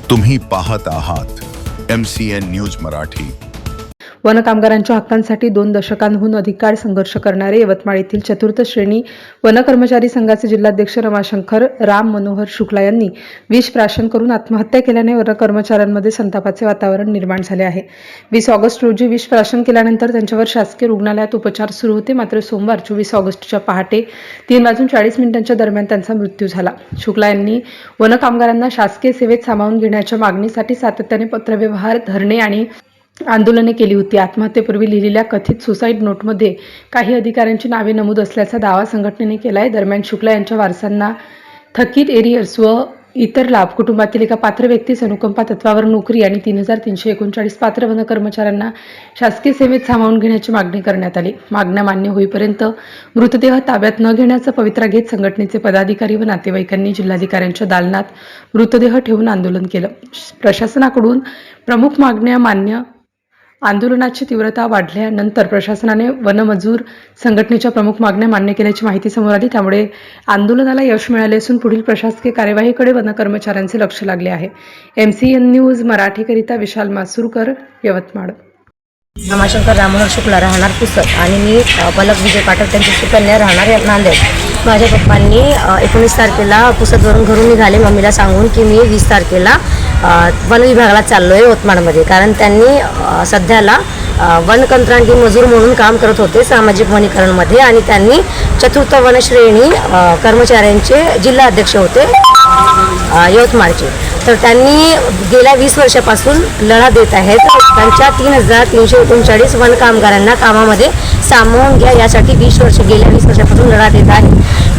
तुम्ही पाहत आहात MCN न्यूज मराठी। वन कामगारांच्या हक्कांसाठी 2 दशकांहून अधिक काळ संघर्ष करणारे यवतमाळ येथील चतुर्थ श्रेणी वन कर्मचारी संघाचे जिल्हाध्यक्ष रमाशंकर राम मनोहर शुक्ला यांनी विष प्राशन करून आत्महत्या केल्याने वन कर्मचाऱ्यांमध्ये संतापाचे वातावरण निर्माण झाले आहे। 20 ऑगस्ट रोजी विष प्राशन केल्यानंतर त्यांच्यावर शासकीय रुग्णालयात उपचार सुरू होते, मात्र सोमवार 24 ऑगस्टच्या पहाटे 3:40 दरम्यान त्यांचा मृत्यू झाला। शुक्ला यांनी वन कामगारांना शासकीय सेवेत सामावून घेण्याच्या मागणीसाठी सातत्याने पत्रव्यवहार, धरणे आणि आंदोलने केली होती। आत्महत्येपूर्वी लिहिलेल्या कथित सुसाईड नोटमध्ये काही अधिकाऱ्यांची नावे नमूद असल्याचा दावा संघटनेने केला आहे। दरम्यान शुक्ला यांच्या वारसांना थकीत एरियर्स व इतर लाभ, कुटुंबातील एका पात्र व्यक्तीस अनुकंपा तत्वावर नोकरी आणि 3,339 पात्र वन कर्मचाऱ्यांना शासकीय सेवेत सामावून घेण्याची मागणी करण्यात आली। मागण्या मान्य होईपर्यंत मृतदेह ताब्यात न घेण्याचा पवित्रा घेत संघटनेचे पदाधिकारी व नातेवाईकांनी जिल्हाधिकाऱ्यांच्या दालनात मृतदेह ठेवून आंदोलन केलं। प्रशासनाकडून प्रमुख मागण्या मान्य, आंदोलनाची तीव्रता वाढल्यानंतर प्रशासनाने वनमजूर संघटनेच्या प्रमुख मागण्या मान्य केल्याची माहिती समोर आली। त्यामुळे आंदोलनाला यश मिळाले असून पुढील प्रशासकीय कार्यवाहीकडे वन कर्मचाऱ्यांचे लक्ष लागले आहे। MCN न्यूज मराठीकरिता विशाल मासुरकर, यवतमाळ। रमाशंकर राममनोहर शुक्ला, राहणार पुसद, आणि मी पलक विजय पाठक त्यांची सुकन्या, राहणार नांदेड। माझ्या पप्पांनी 19 तारखेला पुसदवरून घरून निघाले मम्मीला सांगून की मी 20 तारखेला वन विभागाला चाललो आहे यवतमाळमध्ये, कारण त्यांनी सध्याला वन कंत्राटी मजूर म्हणून काम करत होते सामाजिक वनीकरणमध्ये, आणि त्यांनी चतुर्थ वनश्रेणी कर्मचाऱ्यांचे जिल्हा अध्यक्ष होते यवतमाळचे। तर त्यांनी गेल्या 20 वर्षापासून लढा देत आहेत। त्यांच्या 3,339 वन कामगारांना कामामध्ये सामावून घ्या यासाठी गेल्या 20 वर्षापासून लढा देत आहे।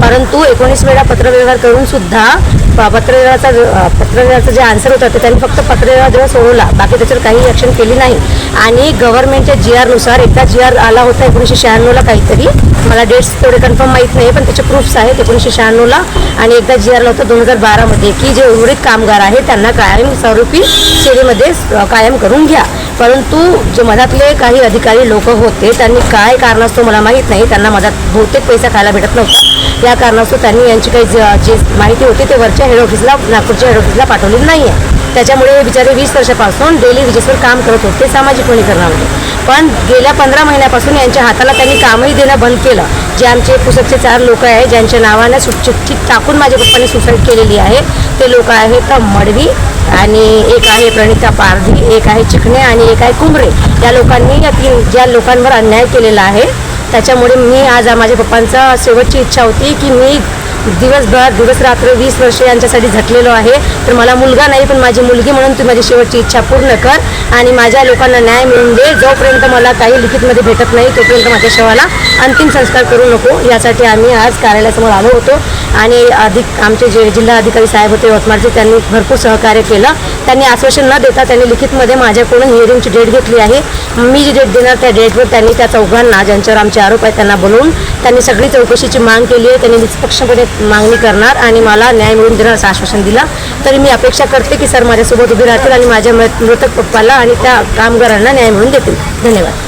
परंतु 19 वेळा पत्रव्यवहार करून सुद्धा पत्रव्यवहाराचं जे आन्सर होतं ते त्यांनी फक्त पत्रव्यवहार देऊन सोडवला, बाकी त्याच्यावर काही ॲक्शन केली नाही। आणि गव्हर्नमेंटच्या GR नुसार एकदा GR आला होता 1996ला काहीतरी, मला डेट्स तेवढे कन्फर्म माहीत नाही पण त्याचे प्रूफ्स आहेत 1996ला, आणि एकदा GR आला होता 2012मध्ये की जे उर्वरित कामगार आहेत त्यांना कायम स्वरूपी सेवेमध्ये कायम करून घ्या। परंतु जे मधातले काही अधिकारी लोक होते त्यांनी काय कारणास्तव मला माहीत नाही, त्यांना मधात बहुतेक पैसा खायला भेटत नव्हता, या कारणास्तव त्यांनी यांची काही जी माहिती होती ते वरच्या हेड ऑफिसला, नागपूरच्या हेड ऑफिसला पाठवली नाही आहे। त्याच्यामुळे हे बिचारे 20 वर्षापासून डेली वेजेसवर काम करत होते सामाजिक वनीकरणामध्ये, पण गेल्या 15 महिन्यापासून यांच्या हाताला त्यांनी कामही देणं बंद केलं। जे आमचे पुसदचे 4 लोक आहेत ज्यांच्या नावाने चिठ्ठी टाकून माझ्या पप्पांनी सुसाईड केलेली आहे, ते लोक आहेत मडवी, आणि एक आहे प्रणिता पारधी, एक आहे चिकणे आणि एक आहे कुंभरे। या लोकांनी ज्या लोकांवर अन्याय केलेला आहे, त्याच्यामुळे मी आज माझ्या पप्पांचा शेवटची इच्छा होती की मी दिवस रात्र 20 वर्ष यांच्यासाठी झटलेलो आहे, तर मला मुलगा नाही पण माझी मुलगी म्हणून तू माझी शेवटची इच्छा पूर्ण कर आणि माझ्या लोकांना न्याय मिळवून दे। जोपर्यंत मला काही लिखितमध्ये भेटत नाही तोपर्यंत माझ्या शवाला अंतिम संस्कार करू नको, यासाठी आम्ही आज कार्यालयासमोर आलो होतो। आणि आमचे जे जिल्हा अधिकारी साहेब होते यवतमाळचे, त्यांनी भरपूर सहकार्य केलं। त्यांनी आश्वासन न देता त्यांनी लिखितमध्ये माझ्याकडून हिअरिंगची डेट घेतली आहे। मी जी डेट देणार त्या डेटवर त्यांनी त्या चौघांना ज्यांच्यावर आमचे आरोप आहेत त्यांना बोलवून त्यांनी सगळी चौकशीची माग केली आहे। त्यांनी निष्पक्षपणे मागणी करणार आणि मला न्याय मिळवून देणार असं आश्वासन दिलं। तरी मी अपेक्षा करते की सर माझ्यासोबत उभे राहतील आणि माझ्या मृतक पप्पाला आणि त्या कामगारांना न्याय मिळवून देतील। धन्यवाद।